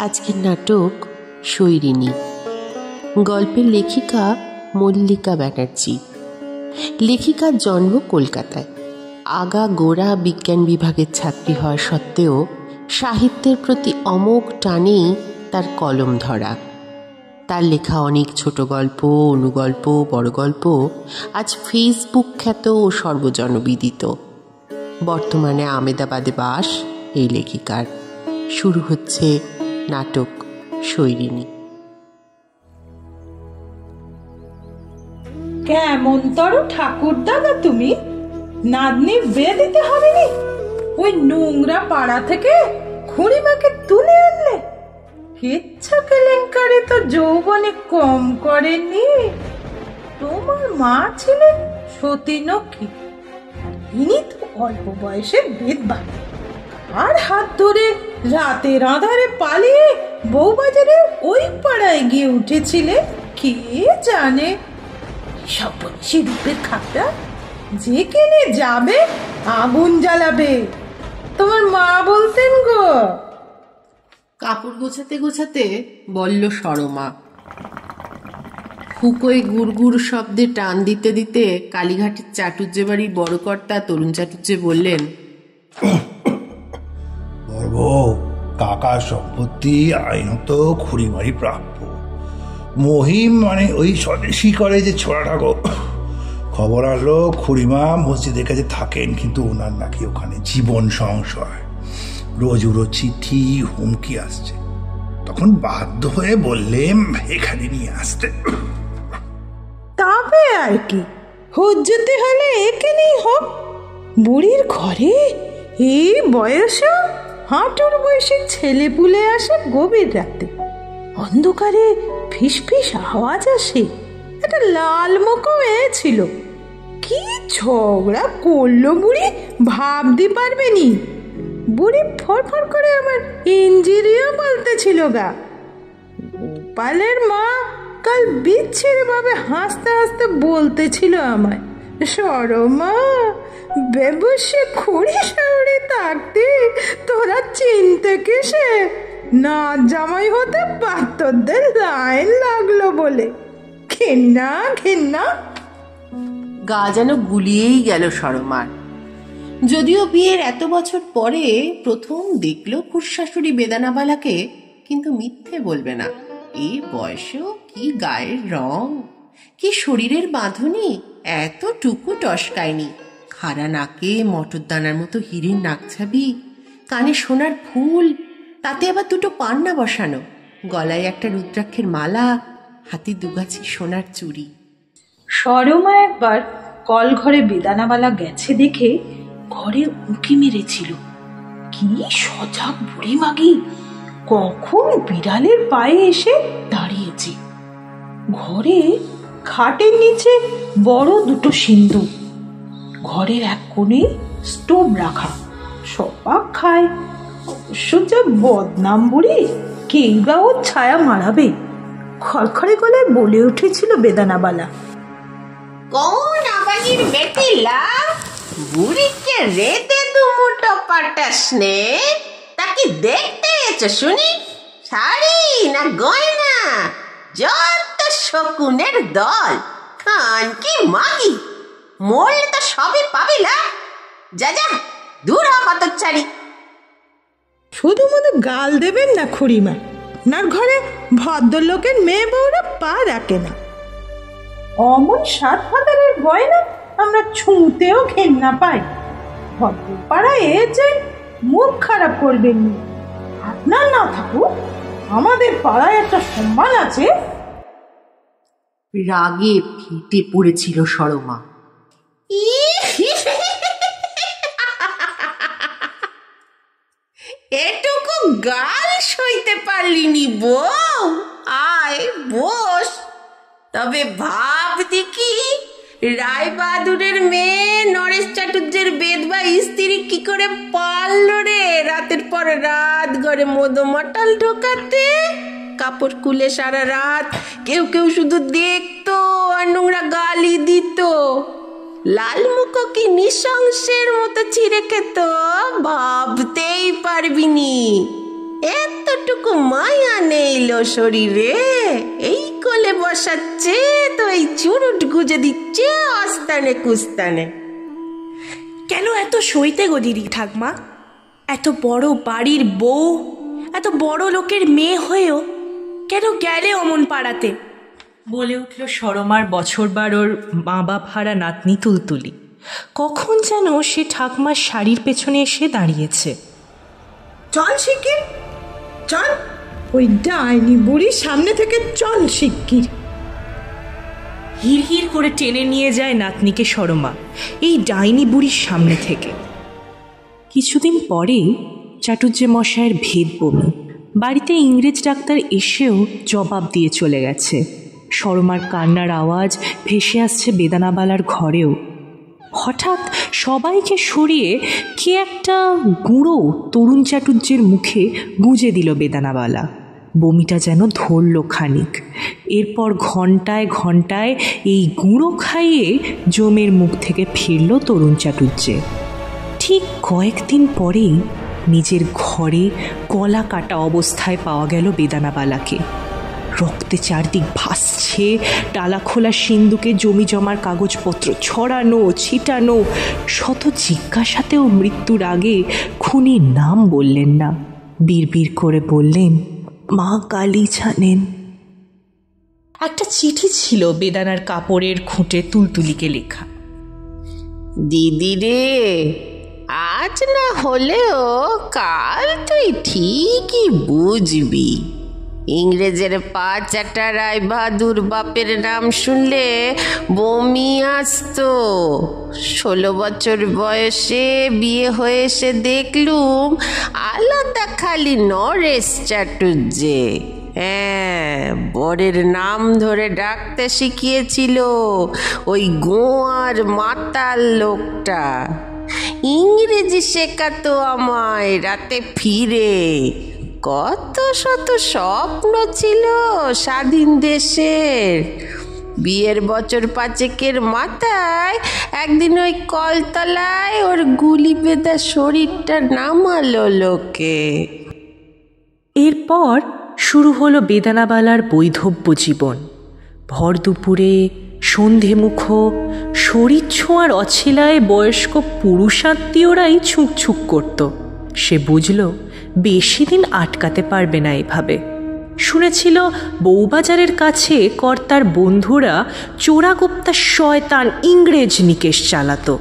আজকের নাটক শৈরিনী। গল্পের লেখিকা মল্লিকা ব্যানার্জি। লেখিকার জন্ম কলকাতায়। আগা গোড়া বিজ্ঞান বিভাগের ছাত্রী হওয়া সত্ত্বেও সাহিত্যের প্রতি অমোঘ টানেই তার কলম ধরা। তার লেখা অনেক ছোট গল্প, অনুগল্প, বড় গল্প আজ ফেসবুক খ্যাত ও সর্বজনবিদিত। বর্তমানে আমেদাবাদে বাস এই লেখিকার। শুরু হচ্ছে নাটক শৈরিনী। কেমন তর ঠাকুর দাদা তুমি, নাতনি বিয়ে দিতে হবে নি? ওই নোংরা পাড়া থেকে খুড়িমাকে তুলে আনলে। ইচ্ছা কেলেঙ্কারি তো যৌবনে কম করেনি। তোমার মা ছিলেন সতীনক্ষী, ইনি তো অল্প বয়সে বিধবা। আর হাত ধরে রাতের আঁধারে পালিয়ে বউবাজারে ওই পাড়ায় গিয়ে উঠেছিলে। কে জানে সব বংশী রূপের খাপটা যেখানে যাবে আগুন জ্বালাবে, তোমার মা বলতেন গো। কাপড় গোছাতে গোছাতে বলল সরমা। হুকোয় গুড়গুড় শব্দে টান দিতে দিতে কালীঘাটের চাটুর্যে বাড়ির বড় কর্তা তরুণ চাটুর্যে বললেন, কাকা সম্পত্তি আইনত খুড়িমারি প্রাপ্য। মহিম মানে ওই স্বদেশী করে যে ছোড়াটা গো। খবর আসলো খুড়িমা মসজিদের কাছে থাকেন, কিন্তু ওনার নাকি ওখানে জীবন সংশয়। রোজ চিঠি হুমকি আসছে। তখন বাধ্য হয়ে বললেন এখানে নিয়ে আসতে। তবে আর কি, হুজ্জতে হলে এখানেই হোক। বুড়ির ঘরে এই বয়সে হাঁটুর বয়সে ছেলে পুলে আসে গভীর রাতে। অন্ধকারে ফিস ফিস আওয়াজ আসে। একটা লাল মুখও ছিল। কি ঝগড়া করলো বুড়ি ভাবতে পারবে নি। বুড়ি ফরফর করে আমার ইঞ্জিরিও বলতেছিল গা। গোপালের মা কাল বিচ্ছিরি ভাবে হাসতে হাসতে বলতেছিল আমায়, সরমা বেবসে খুঁড়ি সাউড়ি থাকতে তোরা চিনতে কিসে, না জামাই হতে পাত্রদের লাইন লাগলো বলে। ঘেন্না ঘেন্না। গা যেন গুলিয়েই গেল সরমার। যদিও বিয়ের এত বছর পরে প্রথম দেখল খুড়শাশুড়ি বেদানাবালাকে, কিন্তু মিথ্যে বলবে না। এই বয়সেও কি গায়ের রং, কি শরীরের বাঁধনি, এতটুকু টসকায়নি। খাড়া নাকে মটর দানার মতো হিরের নাকছাবি, কানে সোনার ফুল, তাতে আবার দুটো পান্না বসানো, গলায় একটা রুদ্রাক্ষের মালা, হাতে দুগাছি সোনার চুড়ি। সরমা একবার কল ঘরে বেদানাবালা গেছে দেখে ঘরে উঁকি মেরেছিল। কি সজাগ বুড়ি মাগি, কখন বিড়ালের পায়ে এসে দাঁড়িয়েছে। ঘরে খাটের নিচে বড় দুটো সিন্দুক, ঘরের এক কোণে স্টোভ রাখা, সবাক খায়। অবশ্য যা বদনাম বুড়ি, কেই বা ওর ছায়া মারাবে। খড়খড়ে গলায় বলে উঠেছিল বেদানাবালা, কোন আবাগির বেটিলা বুড়িকে রেতে দুমুটো পাটাস নে, তাকে দেখতে এসো শুনি। শাড়ি না গয়না, যত শকুনের দল, খান কি মাগি, মরলে তো সবই পাবিলা। যা যা দূর হতচ্ছাড়ি। শুধুমাত্র গাল দেবেন না খুড়িমা, ওনার ঘরে ভদ্রলোকের মেয়ে বউরা পা রাখে না। অমন 7,000 গয়না আমরা ছুঁতেও ঘেন্না পাই। ভদ্রপাড়ায় এসে মুখ খারাপ করবেন না। আপনার না থাকুক, আমাদের পাড়ায় একটা সম্মান আছে। রাগে ফেটে পড়েছিল সরমা। এটুকু গাল সইতে পারলিনি বউ? আয় বস। তবে ভাব দেখি, রায় বাহাদুরের মেয়ে নরেশ চাটুর্যের বেদবা স্ত্রী কি করে পারল রে রাতের পর রাত ঘরে মদমটাল ঢোকাতে। কাপড় খুলে সারা রাত কেউ কেউ শুধু দেখতো আর নোংরা গালি দিত। লাল মুখ কি নৃশংসের মতো ছিঁড়ে খেত, ভাবতেই পারবিনি। এতটুকু মাই দিল শরীরে, এই কোলে বসাচ্ছে তো এই চুরুট গুজে দিচ্ছে আস্তানে কুস্তানে। কেন এত সইতে গো দিদি ঠাকমা? এত বড় বাড়ির বউ, এত বড় লোকের মেয়ে হয়েও কেন গেলে অমন পাড়াতে? বলে উঠল সরমার বছর বারোর মা বাপ হারা নাতনি তুলতুলি। কখন যেন সে ঠাকমার শাড়ির পেছনে এসে দাঁড়িয়েছে। চল শিগগির চল, ওই ডাইনি বুড়ি সামনে থেকে চল শিগগির। হিড় হিড় করে টেনে নিয়ে যায় নাতনিকে সরমা এই ডাইনি বুড়ির সামনে থেকে। কিছুদিন পরে চাটুজ্জে মশায়ের ভেদ বমি। বাড়িতে ইংরেজ ডাক্তার এসেও জবাব দিয়ে চলে গেছে। সরমার কান্নার আওয়াজ ভেসে আসছে বেদানাবালার ঘরেও। হঠাৎ সবাইকে সরিয়ে কে একটা গুঁড়ো তরুণ চাটুজ্জের মুখে গুঁজে দিল বেদানাবালা। বমিটা যেন ধরল খানিক। এরপর ঘন্টায় ঘন্টায় এই গুঁড়ো খাইয়ে জমের মুখ থেকে ফিরল তরুণ চাটুজ্জে। ঠিক কয়েকদিন পরেই নিজের ঘরে গলা কাটা অবস্থায় পাওয়া গেল বেদানাবালাকে। রক্তে চারদিক ভাসছে, ডালা খোলা সিন্দুকে জমি জমার কাগজপত্র ছড়ানো ছিটানো। শত জিজ্ঞাসাতেও মৃত্যুর আগে খুনির নাম বললেন না, বিড়বিড় করে বললেন, মা কালী জানেন। একটা চিঠি ছিল বেদানার কাপড়ের খুঁটে তুলতুলিকে লেখা। দিদি রে, আজ না হলেও কাল তুই ঠিকই বুঝবি। ইংরেজের পা চাটা রায় বাহাদুর বাপের নাম শুনলে বমি আসতো। 16 বছর বয়সে বিয়ে হয়ে এসে দেখলুম আলাদা খালি নরেশ চাটুজ্জে। হ্যাঁ, বরের নাম ধরে ডাকতে শিখিয়েছিল ওই গোয়ার মাতাল লোকটা। ইংরেজি শেখাতো আমায় রাতে ফিরে। কত শত স্বপ্ন ছিল স্বাধীন দেশের। বিয়ের বছর 5 মাথায় একদিন ওই কলতলায় ওর গুলি বেঁধা শরীরটা নামালো লোকে। এরপর শুরু হলো বেদানাবালার বৈধব্য জীবন। ভর দুপুরে সন্ধেমুখ শরীর ছোঁয়ার অছিলায় বয়স্ক পুরুষাত্মীয়রাই ছুঁকছুক করত। সে বুঝল বেশি দিন আটকাতে পারবে না এভাবে। শুনেছিল বউবাজারের কাছে কর্তার বন্ধুরা চোরাগোপ্তা শয়তান ইংরেজ নিকেশ চালাতো।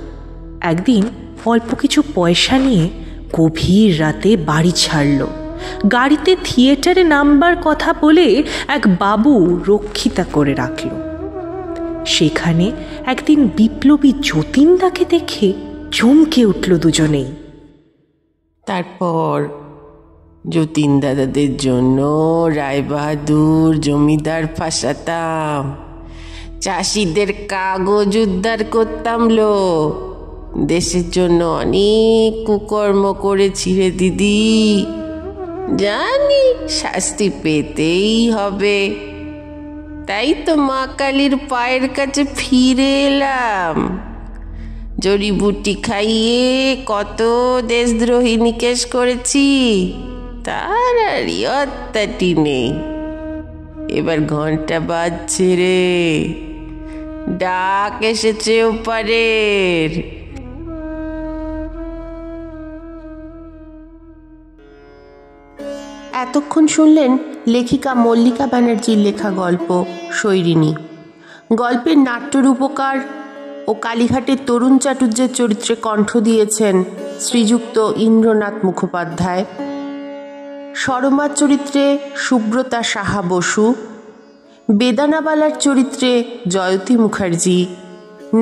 একদিন অল্প কিছু পয়সা নিয়ে গভীর রাতে বাড়ি ছাড়ল। গাড়িতে থিয়েটারে নামবার কথা বলে এক বাবু রক্ষিতা করে রাখল। সেখানে একদিন বিপ্লবী যতীনদাকে দেখে চমকে উঠল দুজনেই। তারপর যতীন দাদাদের জন্য রায়বাহাদুর জমিদার ফাঁসাতাম, চাষিদের কাগজ উদ্ধার করতাম লো। দেশের জন্য অনেক কুকর্ম করেছি রে দিদি, জানি শাস্তি পেতেই হবে। তাই তো মা কালীর পায়ের কাছে ফিরে এলাম। জড়িবুটি খাইয়ে কত দেশদ্রোহী নিকেশ করেছি, তার আর ইয়ত্তাটি নেই। এবার ঘন্টা বাজছে রে, ডাক এসেছে ওপারের। এতক্ষণ শুনলেন লেখিকা মল্লিকা ব্যানার্জির লেখা গল্প শৈরিনী। গল্পের নাট্যরূপকার ও কালীঘাটের তরুণ চাটুজ্জের চরিত্রে কণ্ঠ দিয়েছেন শ্রীযুক্ত ইন্দ্রনাথ মুখোপাধ্যায়। সরমার চরিত্রে সুব্রতা সাহা বসু, বেদানাবালার চরিত্রে জয়তী মুখার্জি,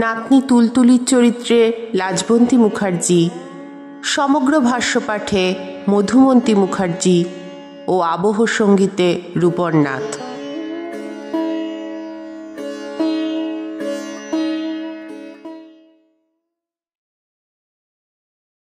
নাতনি তুলতুলির চরিত্রে লাজবন্তী মুখার্জি, সমগ্র ভাষ্যপাঠে মধুমন্তী মুখার্জি ও আবহ সঙ্গীতে রূপর নাথ।